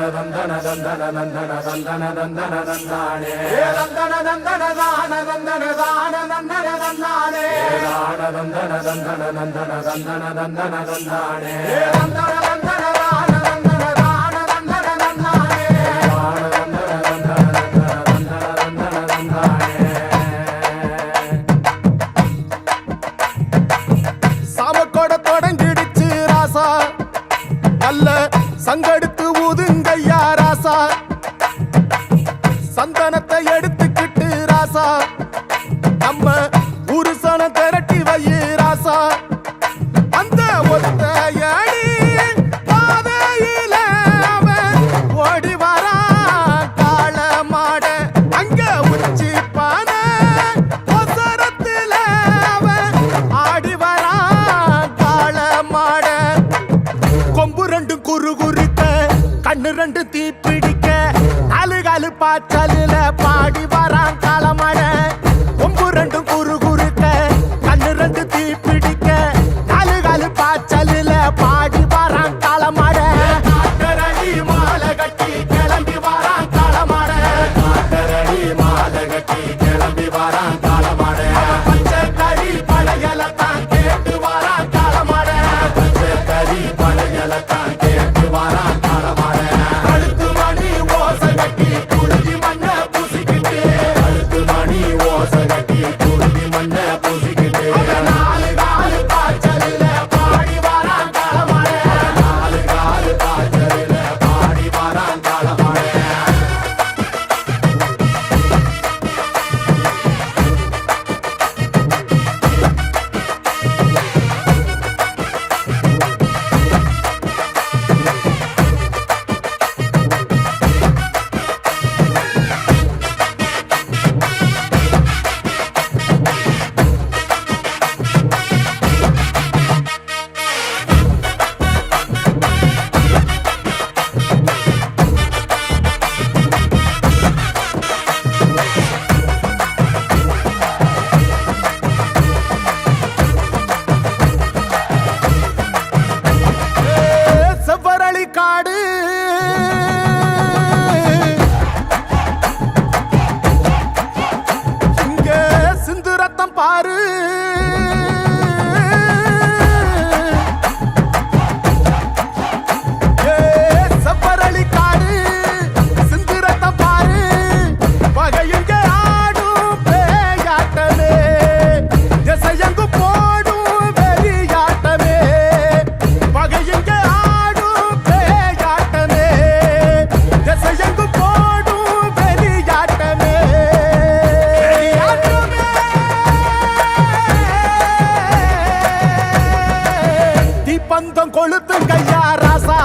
தந்தன தந்தன தந்தன தந்தன தந்தன தந்தானே தந்தன தந்தன தான தந்தன தான தந்தன தந்தானே தான தந்தன தந்தன தந்தன தந்தன தந்தன தந்தானே தந்தன தந்தன தான தந்தன தான தந்தன தந்தானே தான தந்தன தந்தன தந்தன தந்தன தந்தானே சாமக்கோட தொடங்கிடுச்சு ராசா நல்ல சங்கெடுத்து ஊதுங்கய்யா ராசா சந்தனத்தை எடுத்துக்கிட்டு ராசா நம்ம உருசன திரட்டி வை ராசா அந்த ஒத்தையடி பாதையில அவன் ஓடி வரான் காள மாட அங்க உச்சி பானை ஒசரத்துல அவன் ஆடி வரான் காள மாட கொம்பு ரெண்டு குறுகுறுக்க கண்ணு ரெண்டு தீப்பிடிக்க நாலு காலு பாய்ச்சலில பாடி வரான் காளமாட கொம்பு ரெண்டு குறுகுறுக்க கண்ணு ரெண்டு தீப்பிடிக்க நாலு காலு பாய்ச்சலில பாடி வரான் காளமாட காட்டரடி மாலை கட்டி கிளம்பி வரான் காளமாட காட்டரடி மாலை கட்டி கிளம்பி வரான் காளமாட பச்சை கறி படையலத்தான் கேட்டு வரான் காளமாட பச்சை கறி படையலத்தான் கேட்டு வரான் காளமாட கழுத்து மணி ஓசை கட்டி குருதி மண்ண பூசிக்கிட்டு கழுத்து மணி ஓசை கட்டி குருதி மண்ண பூசிக்கிட்டு நாலு காலு பாய்ச்சலில பாடி வரான் காளமாட நாலு காலு பாய்ச்சலில பாடி வரான் காளமாட செவ்வரளி காடு இங்க சிந்து ரத்தம் பாரு செவ்வரளி காடு சிந்து ரத்தம் பாரு பகையுங்க ஆடும் பேயாட்டமே திசையங்கு போடும் வெறியாட்டமே பகையுங்க ஆடும் பேயாட்டமே திசையங்கு போடும் வெறியாட்டமே தீப்பந்தம் கொளுத்துங்கய்யா ராசா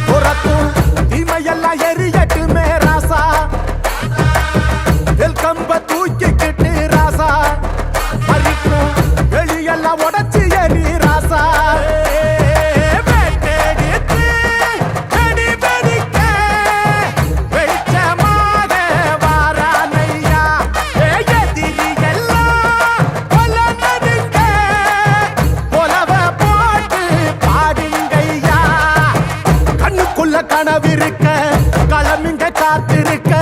புறத்தும் தீமையெல்லாம் எரியட்டுமே ராசா வெல்கம்ப தூக்கிக்கிட்டு ராசா அரிக்கும் வெளியெல்லாம் உடச்சி எரி ராசா வெட்டெடுத்து வெடி வெடிக்க வெளிச்சமாக வாரானையா எதிரி எல்லாம் கொல்ல நடுங்க கொலவ போட்டு பாடுங்கய்யா கண்ணுக்குள்ள கனவிருக்க களமிங்க காத்திருக்க